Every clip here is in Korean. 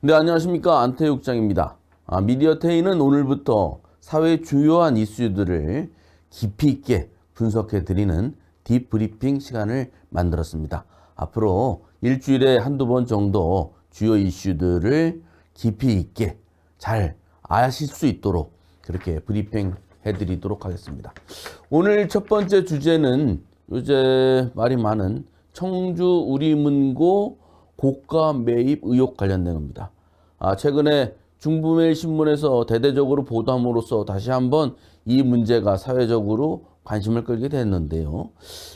네, 안녕하십니까. 안태육장입니다. 미디어테이는 오늘부터 사회의 주요한 이슈들을 깊이 있게 분석해드리는 딥브리핑 시간을 만들었습니다. 앞으로 일주일에 한두 번 정도 주요 이슈들을 깊이 있게 잘 아실 수 있도록 그렇게 브리핑 해드리도록 하겠습니다. 오늘 첫 번째 주제는 요새 말이 많은 청주 우리문고 고가 매입 의혹 관련된 겁니다. 최근에 중부매일신문에서 대대적으로 보도함으로써 다시 한번 이 문제가 사회적으로 관심을 끌게 됐는데요.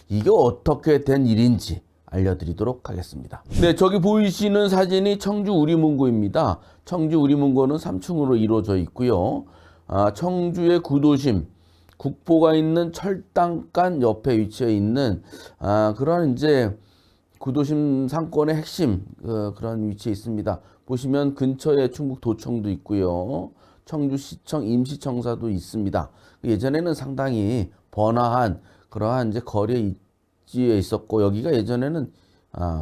이게 어떻게 된 일인지 알려드리도록 하겠습니다. 네, 저기 보이시는 사진이 청주 우리문고입니다. 청주 우리문고는 3층으로 이루어져 있고요. 청주의 구도심, 국보가 있는 철당간 옆에 위치해 있는 그런 이제 구도심 상권의 핵심 그런 위치에 있습니다. 보시면 근처에 충북도청도 있고요. 청주시청 임시청사도 있습니다. 예전에는 상당히 번화한 그러한 이제 거리에 위치해 있었고 여기가 예전에는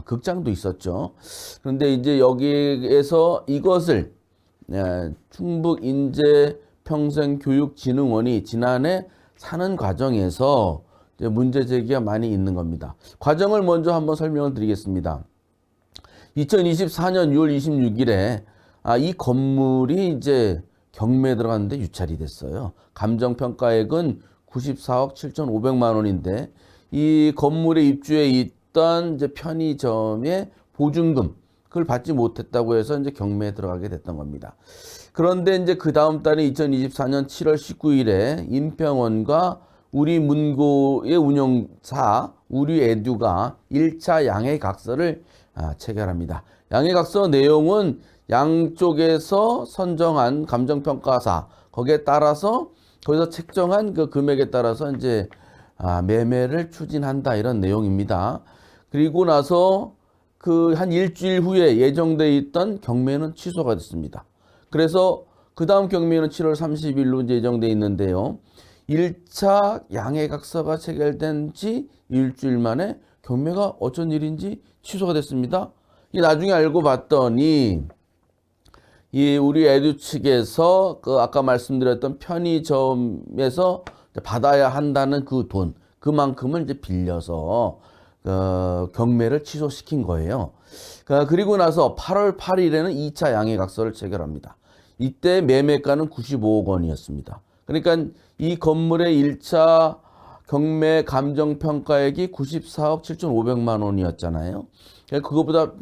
극장도 있었죠. 그런데 이제 여기에서 이것을 충북인재평생교육진흥원이 지난해 사는 과정에서 이제 문제 제기가 많이 있는 겁니다. 과정을 먼저 한번 설명을 드리겠습니다. 2024년 6월 26일에 이 건물이 이제 경매에 들어갔는데 유찰이 됐어요. 감정평가액은 94억 7,500만 원인데 이 건물에 입주해 있던 이제 편의점의 보증금 그걸 받지 못했다고 해서 이제 경매에 들어가게 됐던 겁니다. 그런데 이제 그 다음 달에 2024년 7월 19일에 인평원과 우리문고의 운영사 우리에듀가 1차 양해각서를 체결합니다. 양해각서 내용은 양쪽에서 선정한 감정평가사 거기에 따라서 거기서 책정한 그 금액에 따라서 이제 매매를 추진한다 이런 내용입니다. 그리고 나서 그 한 일주일 후에 예정돼 있던 경매는 취소가 됐습니다. 그래서 그 다음 경매는 7월 30일로 이제 예정돼 있는데요. 1차 양해각서가 체결된 지 일주일 만에 경매가 어쩐 일인지 취소가 됐습니다. 이 나중에 알고 봤더니 이 우리 에듀 측에서 그 아까 말씀드렸던 편의점에서 받아야 한다는 그 돈 그만큼을 이제 빌려서 경매를 취소시킨 거예요. 그리고 나서 8월 8일에는 2차 양해각서를 체결합니다. 이때 매매가는 95억 원이었습니다. 그러니까 이 건물의 1차 경매 감정평가액이 94억 7,500만 원이었잖아요. 그거보다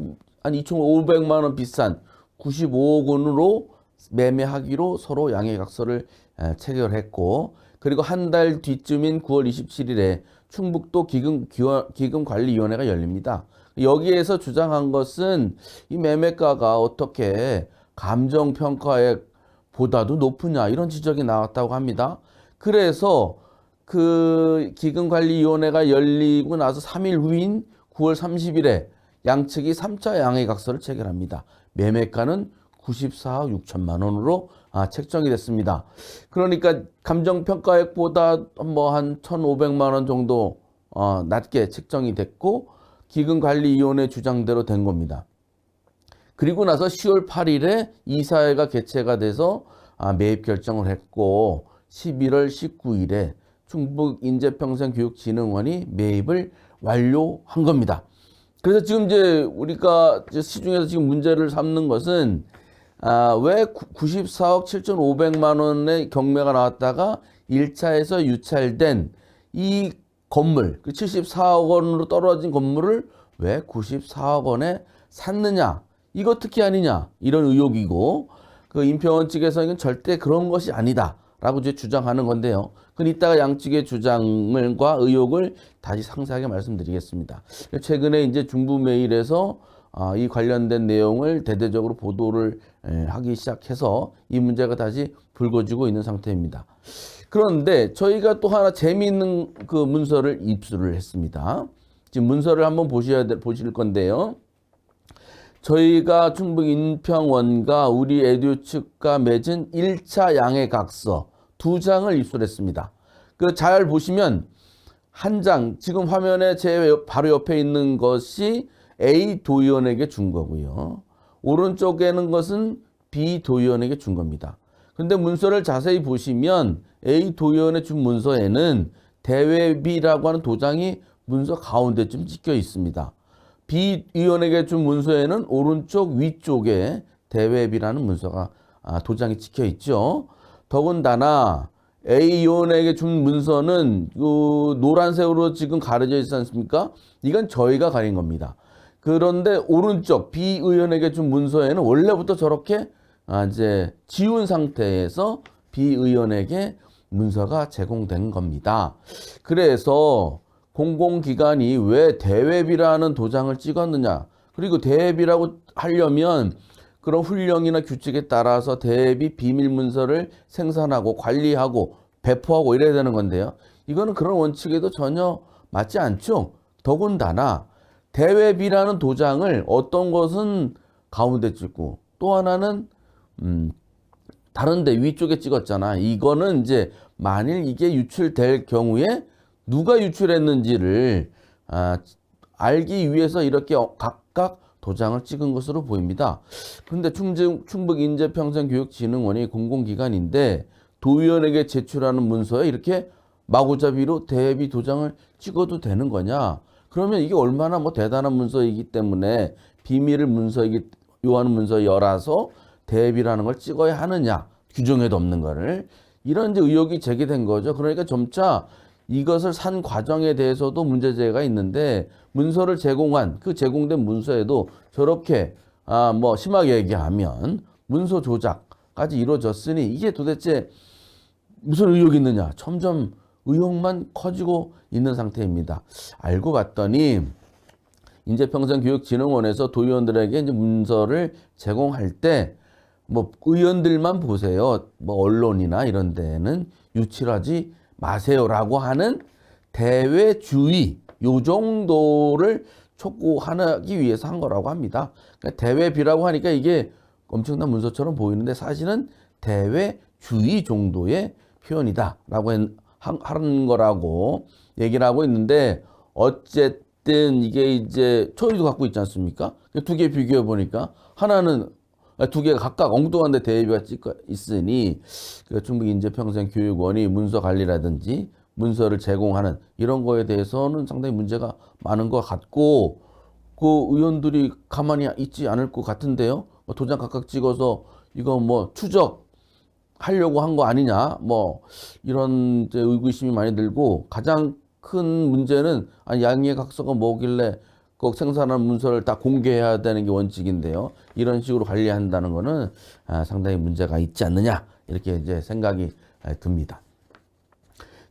한 2,500만 원 비싼 95억 원으로 매매하기로 서로 양해각서를 체결했고 그리고 한 달 뒤쯤인 9월 27일에 충북도 기금관리위원회가 열립니다. 여기에서 주장한 것은 이 매매가가 어떻게 감정평가액보다도 높으냐 이런 지적이 나왔다고 합니다. 그래서 그 기금관리위원회가 열리고 나서 3일 후인 9월 30일에 양측이 3차 양해각서를 체결합니다. 매매가는 94억 6천만 원으로 책정이 됐습니다. 그러니까 감정평가액보다 뭐 한 1,500만 원 정도 낮게 책정이 됐고 기금관리위원회 주장대로 된 겁니다. 그리고 나서 10월 8일에 이사회가 개최가 돼서 매입 결정을 했고 11월 19일에 충북인재평생교육진흥원이 매입을 완료한 겁니다. 그래서 지금 이제 우리가 시중에서 지금 문제를 삼는 것은 왜 94억 7,500만 원의 경매가 나왔다가 1차에서 유찰된 이 건물, 그 74억 원으로 떨어진 건물을 왜 94억 원에 샀느냐? 이거 특혜 아니냐? 이런 의혹이고 그 인평원 측에서는 절대 그런 것이 아니다. 라고 이제 주장하는 건데요. 그건 이따가 양측의 주장과 의혹을 다시 상세하게 말씀드리겠습니다. 최근에 이제 중부매일에서 이 관련된 내용을 대대적으로 보도를 하기 시작해서 이 문제가 다시 불거지고 있는 상태입니다. 그런데 저희가 또 하나 재미있는 그 문서를 입수를 했습니다. 지금 문서를 한번 보실 건데요. 저희가 충북 인평원과 우리 에듀 측과 맺은 1차 양해각서 2장을 입수했습니다. 그 잘 보시면 한 장, 지금 화면에 제 바로 옆에 있는 것이 A 도의원에게 준 거고요. 오른쪽에는 것은 B 도의원에게 준 겁니다. 근데 문서를 자세히 보시면 A 도의원에 준 문서에는 대외비라고 하는 도장이 문서 가운데쯤 찍혀 있습니다. B 의원에게 준 문서에는 오른쪽 위쪽에 대외비라는 문서가 도장이 찍혀 있죠. 더군다나 A 의원에게 준 문서는 그 노란색으로 지금 가려져 있지 않습니까? 이건 저희가 가린 겁니다. 그런데 오른쪽 B 의원에게 준 문서에는 원래부터 저렇게 이제 지운 상태에서 B 의원에게 문서가 제공된 겁니다. 그래서 공공기관이 왜 대외비라는 도장을 찍었느냐? 그리고 대외비라고 하려면 그런 훈령이나 규칙에 따라서 대외비 비밀 문서를 생산하고 관리하고 배포하고 이래야 되는 건데요. 이거는 그런 원칙에도 전혀 맞지 않죠. 더군다나 대외비라는 도장을 어떤 것은 가운데 찍고 또 하나는 다른데 위쪽에 찍었잖아. 이거는 이제 만일 이게 유출될 경우에 누가 유출했는지를 알기 위해서 이렇게 각각 도장을 찍은 것으로 보입니다. 그런데 충북인재평생교육진흥원이 공공기관인데 도의원에게 제출하는 문서에 이렇게 마구잡이로 대외비 도장을 찍어도 되는 거냐? 그러면 이게 얼마나 대단한 문서이기 때문에 비밀을 요하는 문서에 열어서 대외비라는 걸 찍어야 하느냐? 규정에도 없는 거를. 이런 이제 의혹이 제기된 거죠. 그러니까 점차 이것을 산 과정에 대해서도 문제제기가 있는데 문서를 제공한 그 제공된 문서에도 저렇게 심하게 얘기하면 문서 조작까지 이루어졌으니 이게 도대체 무슨 의혹이 있느냐? 점점 의혹만 커지고 있는 상태입니다. 알고 봤더니 인재평생교육진흥원에서 도의원들에게 이제 문서를 제공할 때 의원들만 보세요. 언론이나 이런 데는 유출하지 마세요라고 하는 대외주의 요 정도를 촉구하기 위해서 한 거라고 합니다. 그러니까 대외비라고 하니까 이게 엄청난 문서처럼 보이는데 사실은 대외주의 정도의 표현이다라고 하는 거라고 얘기를 하고 있는데 어쨌든 이게 이제 초이도 갖고 있지 않습니까? 두 개 비교해 보니까 하나는 두 개가 각각 엉뚱한데 대외비가 찍혀 있으니 충북인재평생교육원이 문서 관리라든지 문서를 제공하는 이런 거에 대해서는 상당히 문제가 많은 것 같고 그 의원들이 가만히 있지 않을 것 같은데요. 도장 각각 찍어서 이거 추적하려고 한 거 아니냐 이런 이제 의구심이 많이 들고 가장 큰 문제는 양해각서가 뭐길래 꼭 생산한 문서를 다 공개해야 되는 게 원칙인데요. 이런 식으로 관리한다는 거는 상당히 문제가 있지 않느냐 이렇게 이제 생각이 듭니다.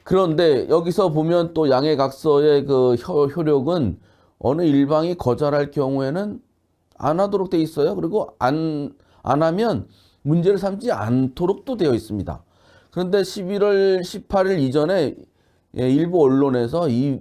그런데 여기서 보면 또 양해각서의 그 효력은 어느 일방이 거절할 경우에는 안 하도록 돼 있어요. 그리고 안 하면 문제를 삼지 않도록도 되어 있습니다. 그런데 11월 18일 이전에 일부 언론에서 이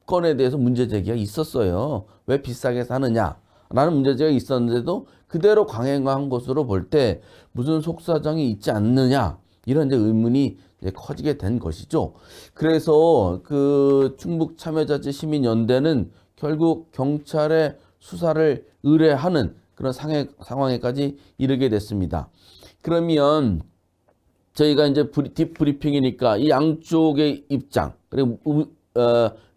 건에 대해서 문제 제기가 있었어요. 왜 비싸게 사느냐라는 문제 제기가 있었는데도 그대로 강행한 것으로 볼 때 무슨 속사정이 있지 않느냐 이런 이제 의문이 이제 커지게 된 것이죠. 그래서 그 충북 참여자치 시민연대는 결국 경찰에 수사를 의뢰하는 그런 상황에까지 이르게 됐습니다. 그러면 저희가 이제 딥브리핑이니까 이 양쪽의 입장 그리고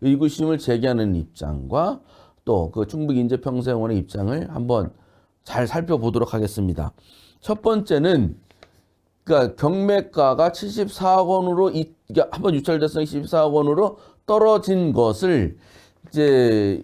의구심을 제기하는 입장과 또 그 충북인재평생원의 입장을 한번 잘 살펴보도록 하겠습니다. 첫 번째는 그러니까 경매가가 74억 원으로 한번 유찰됐으니 74억 원으로 떨어진 것을 이제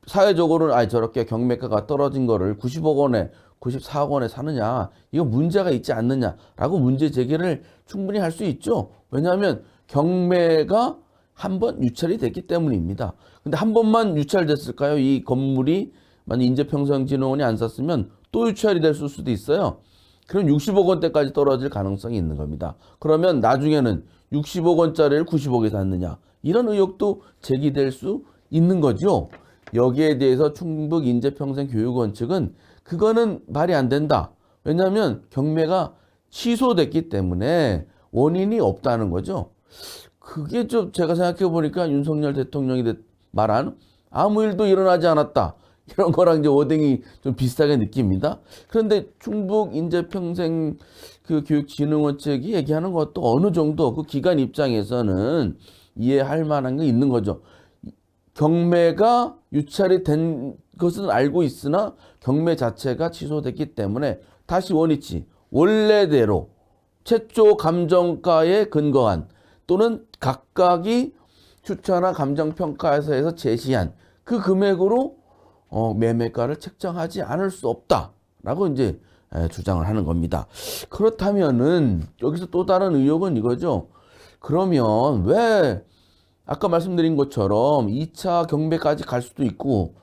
사회적으로는 저렇게 경매가가 떨어진 거를 90억 원에 94억 원에 사느냐 이거 문제가 있지 않느냐라고 문제 제기를 충분히 할 수 있죠. 왜냐하면 경매가 한 번 유찰이 됐기 때문입니다. 근데 한 번만 유찰됐을까요? 이 건물이 만약 인재평생진흥원이 안 샀으면 또 유찰이 됐을 수도 있어요. 그럼 60억 원대까지 떨어질 가능성이 있는 겁니다. 그러면 나중에는 60억 원짜리를 90억에 샀느냐 이런 의혹도 제기될 수 있는 거죠. 여기에 대해서 충북인재평생교육원 측은 그거는 말이 안 된다. 왜냐하면 경매가 취소됐기 때문에 원인이 없다는 거죠. 그게 좀 제가 생각해 보니까 윤석열 대통령이 말한 아무 일도 일어나지 않았다. 이런 거랑 이제 워딩이 좀 비슷하게 느낍니다. 그런데 충북 인재평생 그 교육진흥원 측이 얘기하는 것도 어느 정도 그 기관 입장에서는 이해할 만한 게 있는 거죠. 경매가 유찰이 된 것은 알고 있으나 경매 자체가 취소됐기 때문에 다시 원위치, 원래대로 최초 감정가에 근거한 또는 각각이 추천한 감정평가에서 해서 제시한 그 금액으로 매매가를 책정하지 않을 수 없다라고 이제 주장을 하는 겁니다. 그렇다면은 여기서 또 다른 의혹은 이거죠. 그러면 왜 아까 말씀드린 것처럼 2차 경매까지 갈 수도 있고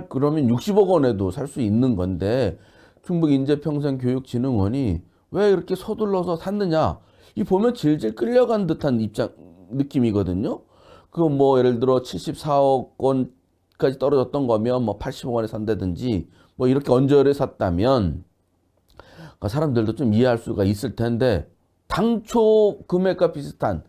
그러면 60억 원에도 살 수 있는 건데 충북인재평생교육진흥원이 왜 이렇게 서둘러서 샀느냐? 이 보면 질질 끌려간 듯한 느낌이거든요. 그 뭐 예를 들어 74억 원까지 떨어졌던 거면 뭐 80억 원에 산다든지 뭐 이렇게 언저리에 샀다면 사람들도 좀 이해할 수가 있을 텐데 당초 금액과 비슷한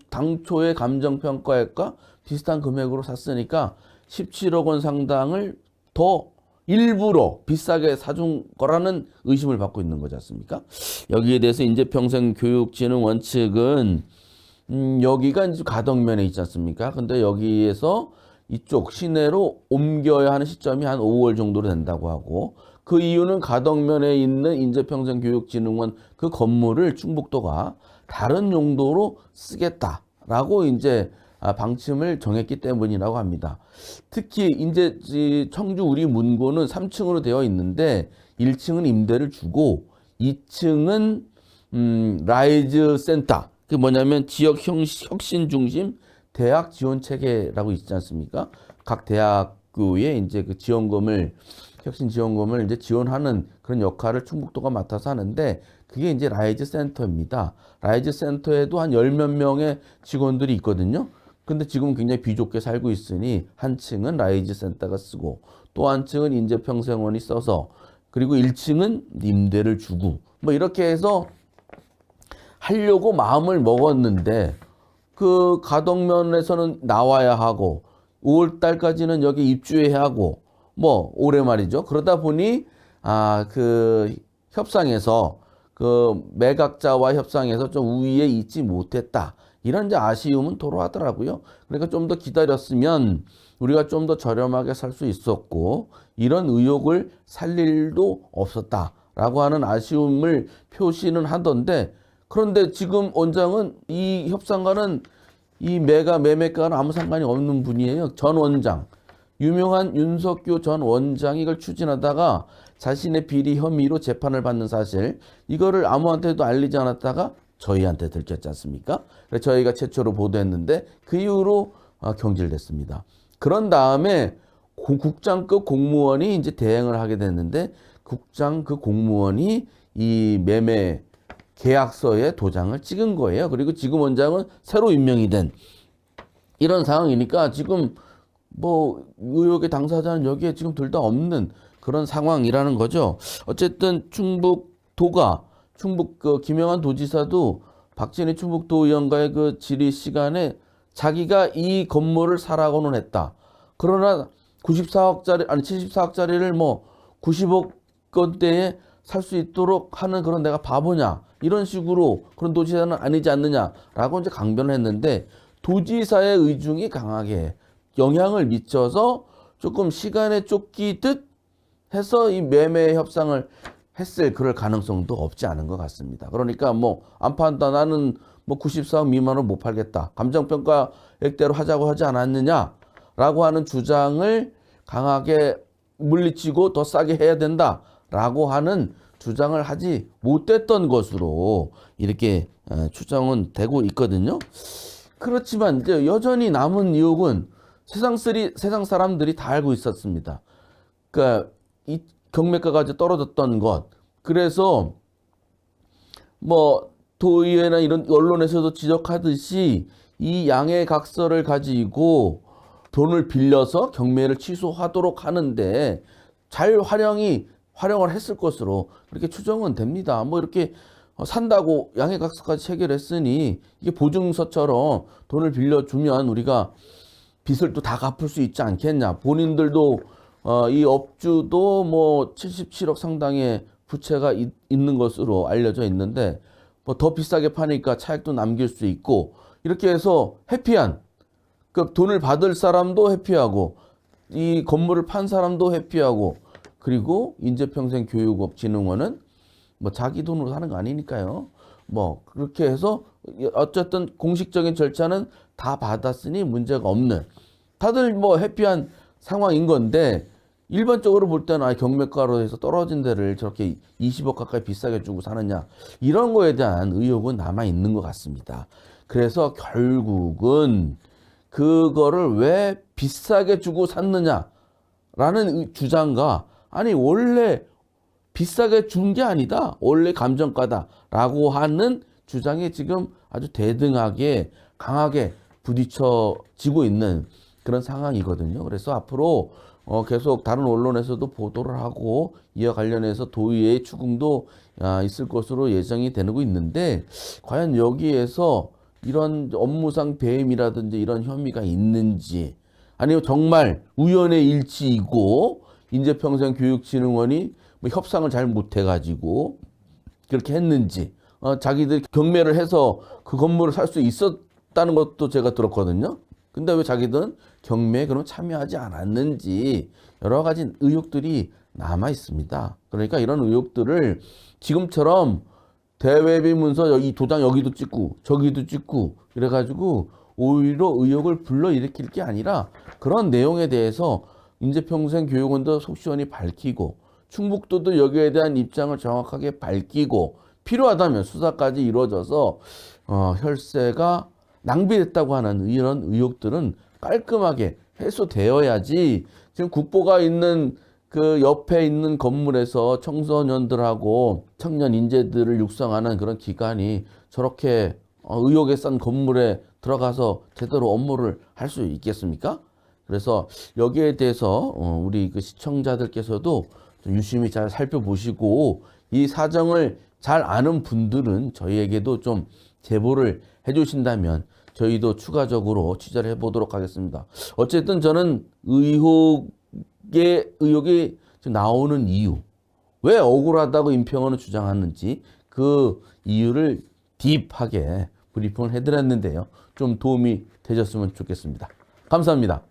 당초의 감정평가액과 비슷한 금액으로 샀으니까 17억 원 상당을 더 일부러 비싸게 사준 거라는 의심을 받고 있는 거지 않습니까? 여기에 대해서 인재평생교육진흥원 측은 여기가 이제 가덕면에 있지 않습니까? 근데 여기에서 이쪽 시내로 옮겨야 하는 시점이 한 5월 정도로 된다고 하고 그 이유는 가덕면에 있는 인재평생교육진흥원 그 건물을 충북도가 다른 용도로 쓰겠다라고 이제 방침을 정했기 때문이라고 합니다. 특히 이제 청주 우리 문고는 3층으로 되어 있는데 1층은 임대를 주고 2층은 라이즈 센터. 그게 뭐냐면 지역 혁신 중심 대학 지원 체계라고 있지 않습니까? 각 대학교에 이제 그 혁신 지원금을 이제 지원하는 그런 역할을 충북도가 맡아서 하는데 그게 이제 라이즈 센터입니다. 라이즈 센터에도 한 10몇 명의 직원들이 있거든요. 근데 지금 굉장히 비좁게 살고 있으니 한 층은 라이즈 센터가 쓰고 또 한 층은 인재평생원이 써서 그리고 1층은 임대를 주고 뭐 이렇게 해서 하려고 마음을 먹었는데 그 가덕면에서는 나와야 하고 5월 달까지는 여기 입주해야 하고 뭐 올해 말이죠. 그러다 보니 그 협상에서 그 매각자와 협상에서 좀 우위에 있지 못했다. 이런 이제 아쉬움은 토로하더라고요. 그러니까 좀 더 기다렸으면 우리가 좀 더 저렴하게 살 수 있었고 이런 의혹을 살 일도 없었다라고 하는 아쉬움을 표시는 하던데 그런데 지금 원장은 이 협상과는 이 매매가는 아무 상관이 없는 분이에요. 전 원장. 유명한 윤석교 전 원장이 이걸 추진하다가 자신의 비리 혐의로 재판을 받는 사실 이거를 아무한테도 알리지 않았다가 저희한테 들켰지 않습니까? 그래서 저희가 최초로 보도했는데 그 이후로 경질됐습니다. 그런 다음에 국장급 공무원이 이제 대행을 하게 됐는데 국장 그 공무원이 이 매매 계약서에 도장을 찍은 거예요. 그리고 지금 원장은 새로 임명이 된 이런 상황이니까 지금 뭐 의혹의 당사자는 여기에 지금 둘 다 없는 그런 상황이라는 거죠. 어쨌든 충북도가 충북 그 김영환 도지사도 박진희 충북도의원과의 그 질의 시간에 자기가 이 건물을 사라고는 했다. 그러나 74억짜리를 뭐 90억 원대에 살 수 있도록 하는 그런 내가 바보냐 이런 식으로 그런 도지사는 아니지 않느냐라고 이제 강변을 했는데 도지사의 의중이 강하게 영향을 미쳐서 조금 시간에 쫓기듯 해서 이 매매 협상을 했을 그럴 가능성도 없지 않은 것 같습니다. 그러니까 뭐 안 판다 나는 뭐 94억 미만으로 못 팔겠다. 감정평가액대로 하자고 하지 않았느냐라고 하는 주장을 강하게 물리치고 더 싸게 해야 된다라고 하는 주장을 하지 못했던 것으로 이렇게 추정은 되고 있거든요. 그렇지만 이제 여전히 남은 의혹은 세상 사람들이 다 알고 있었습니다. 그러니까 이 경매가가 이제 떨어졌던 것. 그래서 뭐 도의회나 이런 언론에서도 지적하듯이 이 양해각서를 가지고 돈을 빌려서 경매를 취소하도록 하는데 잘 활용을 했을 것으로 그렇게 추정은 됩니다. 뭐 이렇게 산다고 양해각서까지 체결했으니 이게 보증서처럼 돈을 빌려주면 우리가 빚을 또 다 갚을 수 있지 않겠냐. 본인들도 이 업주도 뭐 77억 상당의 부채가 있는 것으로 알려져 있는데 뭐 더 비싸게 파니까 차익도 남길 수 있고 이렇게 해서 해피한 그 돈을 받을 사람도 해피하고 이 건물을 판 사람도 해피하고 그리고 인재평생교육진흥원은 뭐 자기 돈으로 사는 거 아니니까요. 뭐 그렇게 해서 어쨌든 공식적인 절차는 다 받았으니 문제가 없는 다들 뭐 해피한 상황인 건데 일반적으로 볼 때는 경매가로 해서 떨어진 데를 저렇게 20억 가까이 비싸게 주고 사느냐 이런 거에 대한 의혹은 남아 있는 것 같습니다. 그래서 결국은 그거를 왜 비싸게 주고 샀느냐라는 주장과 아니 원래 비싸게 준 게 아니다. 원래 감정가다라고 하는 주장이 지금 아주 대등하게 강하게 부딪혀지고 있는 그런 상황이거든요. 그래서 앞으로 계속 다른 언론에서도 보도를 하고 이와 관련해서 도의회의 추궁도 있을 것으로 예정이 되고 있는데 과연 여기에서 이런 업무상 배임이라든지 이런 혐의가 있는지 아니면 정말 우연의 일치이고 인재평생교육진흥원이 뭐 협상을 잘 못해가지고 그렇게 했는지 자기들 경매를 해서 그 건물을 살 수 있었다는 것도 제가 들었거든요. 근데 왜 자기들은 경매에 그럼 참여하지 않았는지 여러 가지 의혹들이 남아 있습니다. 그러니까 이런 의혹들을 지금처럼 대외비 문서 이 도장 여기도 찍고 저기도 찍고 이래가지고 오히려 의혹을 불러일으킬 게 아니라 그런 내용에 대해서 인재평생교육원도 속 시원히 밝히고 충북도도 여기에 대한 입장을 정확하게 밝히고 필요하다면 수사까지 이루어져서 혈세가 낭비됐다고 하는 이런 의혹들은 깔끔하게 해소되어야지 지금 국보가 있는 그 옆에 있는 건물에서 청소년들하고 청년 인재들을 육성하는 그런 기관이 저렇게 의혹에 싼 건물에 들어가서 제대로 업무를 할 수 있겠습니까? 그래서 여기에 대해서 우리 그 시청자들께서도 좀 유심히 잘 살펴보시고 이 사정을 잘 아는 분들은 저희에게도 좀 제보를 해주신다면 저희도 추가적으로 취재를 해보도록 하겠습니다. 어쨌든 저는 의혹이 나오는 이유, 왜 억울하다고 임평원은 주장하는지 그 이유를 딥하게 브리핑을 해드렸는데요. 좀 도움이 되셨으면 좋겠습니다. 감사합니다.